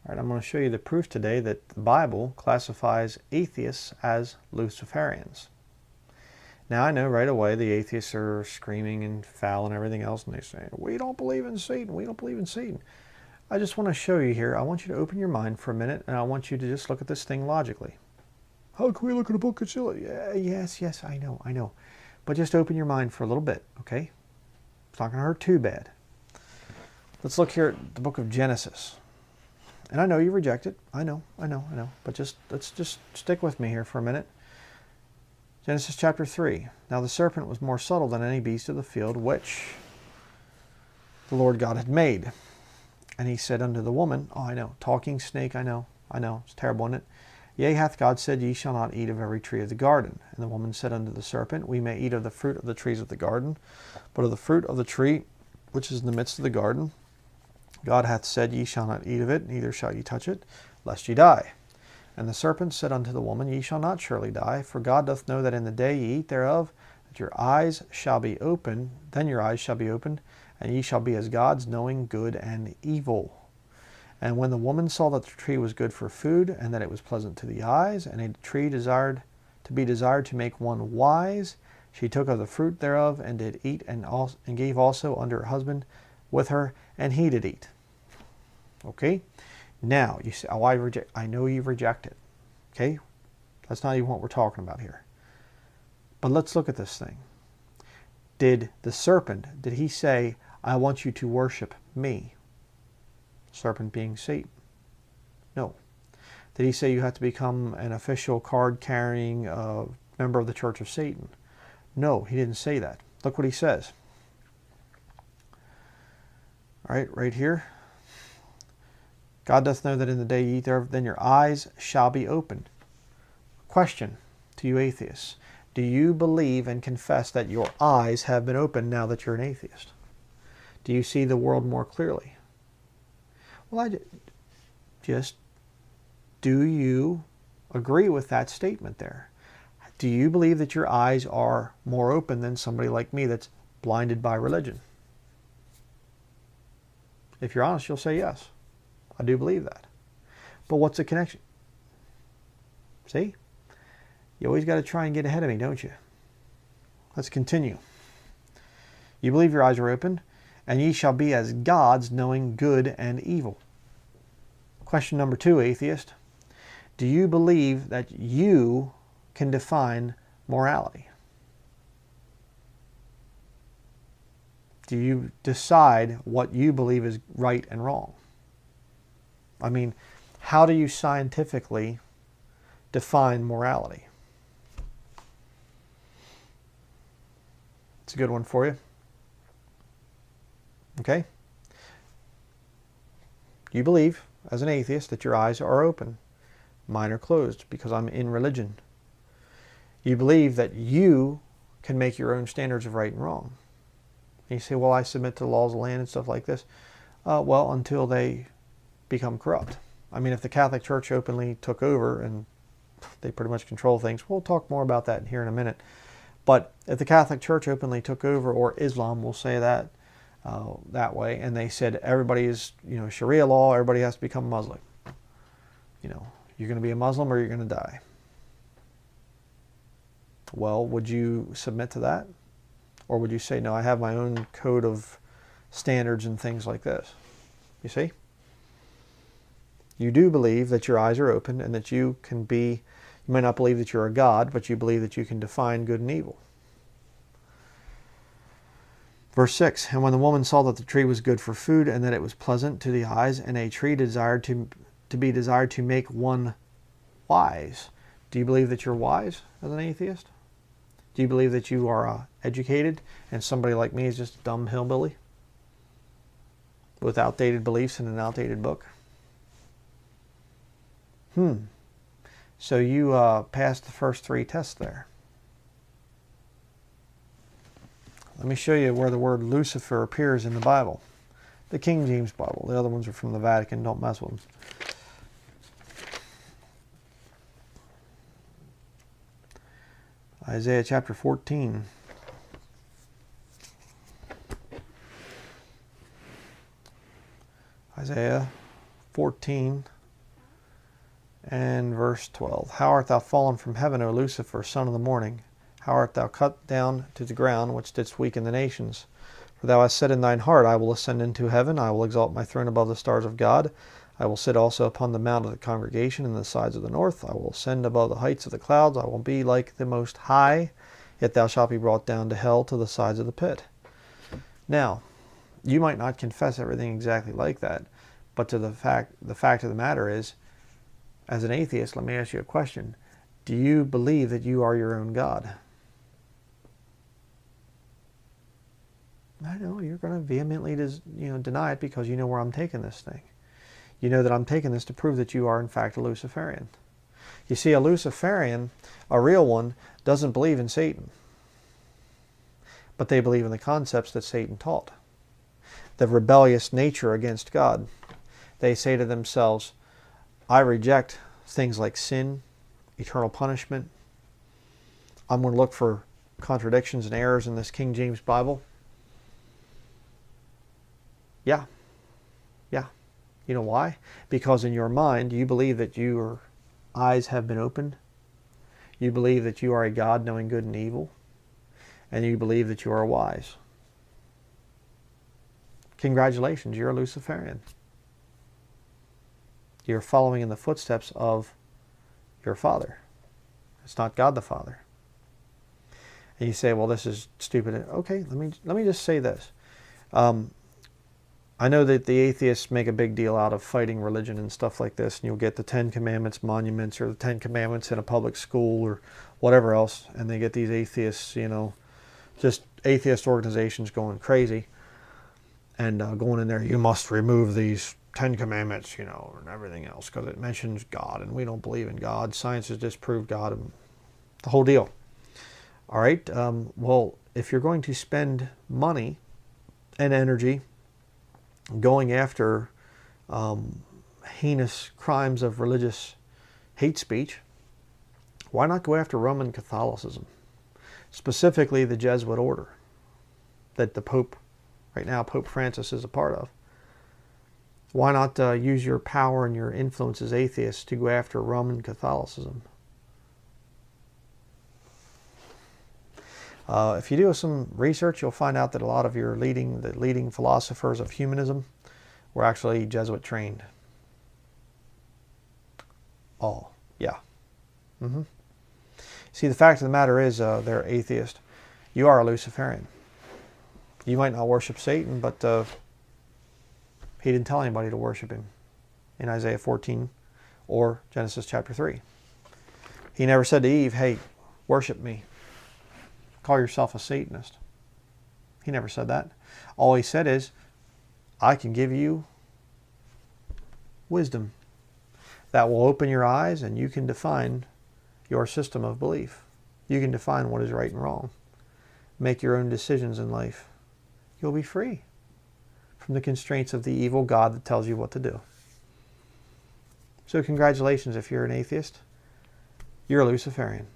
All right, I'm going to show you the proof today that the Bible classifies atheists as Luciferians. Now, I know right away the atheists are screaming and foul and everything else, and they say, we don't believe in Satan, we don't believe in Satan. I just want to show you here, I want you to open your mind for a minute, and I want you to just look at this thing logically. How can we look at a book of silly? Yeah, yes, I know. But just open your mind for a little bit, okay? It's not going to hurt too bad. Let's look here at the book of Genesis. And I know you reject it. I know. But let's just stick with me here for a minute. Genesis chapter 3. Now the serpent was more subtle than any beast of the field which the Lord God had made. And he said unto the woman, oh, I know, talking snake, I know, it's terrible, isn't it? Yea, hath God said, ye shall not eat of every tree of the garden. And the woman said unto the serpent, we may eat of the fruit of the trees of the garden, but of the fruit of the tree which is in the midst of the garden, God hath said, ye shall not eat of it, neither shall ye touch it, lest ye die. And the serpent said unto the woman, ye shall not surely die, for God doth know that in the day ye eat thereof, that your eyes shall be opened, then your eyes shall be opened, and ye shall be as gods, knowing good and evil. And when the woman saw that the tree was good for food, and that it was pleasant to the eyes, and a tree desired to make one wise, she took of the fruit thereof, and did eat, and gave also unto her husband with her, and he did eat. Okay? Now, you say, oh, I know you reject it. Okay? That's not even what we're talking about here. But let's look at this thing. Did the serpent, did he say, I want you to worship me? Serpent being Satan. No. Did he say you have to become an official card-carrying member of the Church of Satan? No, he didn't say that. Look what he says. All right here. God doth know that in the day ye eat thereof, then your eyes shall be opened. Question to you atheists. Do you believe and confess that your eyes have been opened now that you're an atheist? Do you see the world more clearly? Well, do you agree with that statement there? Do you believe that your eyes are more open than somebody like me that's blinded by religion? If you're honest, you'll say yes. I do believe that. But what's the connection? See? You always got to try and get ahead of me, don't you? Let's continue. You believe your eyes are open, and ye shall be as gods, knowing good and evil. Question number 2, atheist. Do you believe that you can define morality? Do you decide what you believe is right and wrong? I mean, how do you scientifically define morality? It's a good one for you. Okay? You believe, as an atheist, that your eyes are open. Mine are closed because I'm in religion. You believe that you can make your own standards of right and wrong. And you say, well, I submit to the laws of the land and stuff like this. Well, until they become corrupt. I mean, if the Catholic Church openly took over and they pretty much control things, we'll talk more about that here in a minute. But if the Catholic Church openly took over, or Islam, we'll say that way, and they said everybody is, Sharia law, everybody has to become Muslim. You're going to be a Muslim or you're going to die. Well, would you submit to that? Or would you say, no, I have my own code of standards and things like this? You see? You do believe that your eyes are open and that you can be, you may not believe that you're a god, but you believe that you can define good and evil. Verse 6, and when the woman saw that the tree was good for food, and that it was pleasant to the eyes, and a tree desired to be desired to make one wise. Do you believe that you're wise as an atheist? Do you believe that you are educated, and somebody like me is just a dumb hillbilly with outdated beliefs and an outdated book? So you passed the first 3 tests there. Let me show you where the word Lucifer appears in the Bible. The King James Bible. The other ones are from the Vatican. Don't mess with them. Isaiah chapter 14. Isaiah 14, And verse 12. How art thou fallen from heaven, O Lucifer, son of the morning? How art thou cut down to the ground, which didst weaken the nations? For thou hast said in thine heart, I will ascend into heaven, I will exalt my throne above the stars of God. I will sit also upon the mount of the congregation in the sides of the north. I will ascend above the heights of the clouds. I will be like the Most High. Yet thou shalt be brought down to hell, to the sides of the pit. Now, you might not confess everything exactly like that, but the fact of the matter is, as an atheist, let me ask you a question. Do you believe that you are your own God? I know you're going to vehemently deny it because you know where I'm taking this thing. You know that I'm taking this to prove that you are in fact a Luciferian. You see, a Luciferian, a real one, doesn't believe in Satan. But they believe in the concepts that Satan taught. The rebellious nature against God. They say to themselves, I reject things like sin, eternal punishment. I'm going to look for contradictions and errors in this King James Bible. Yeah. You know why? Because in your mind, you believe that your eyes have been opened. You believe that you are a God knowing good and evil. And you believe that you are wise. Congratulations, you're a Luciferian. You're following in the footsteps of your father. It's not God the Father. And you say, well, this is stupid. Okay, let me just say this. I know that the atheists make a big deal out of fighting religion and stuff like this, and you'll get the 10 Commandments monuments or the 10 Commandments in a public school or whatever else, and they get these atheists, just atheist organizations going crazy and going in there, you must remove these 10 Commandments, and everything else because it mentions God, and we don't believe in God. Science has disproved God, and the whole deal. All right, well, if you're going to spend money and energy going after heinous crimes of religious hate speech, why not go after Roman Catholicism? Specifically the Jesuit order that the Pope, right now Pope Francis, is a part of. Why not use your power and your influence as atheists to go after Roman Catholicism? If you do some research, you'll find out that a lot of the leading philosophers of humanism were actually Jesuit trained. Oh, yeah. See, the fact of the matter is, they're atheist. You are a Luciferian. You might not worship Satan, but he didn't tell anybody to worship him in Isaiah 14 or Genesis chapter 3. He never said to Eve, hey, worship me. Call yourself a Satanist. He never said that. All he said is, I can give you wisdom that will open your eyes and you can define your system of belief. You can define what is right and wrong. Make your own decisions in life. You'll be free from the constraints of the evil God that tells you what to do. So congratulations if you're an atheist. You're a Luciferian.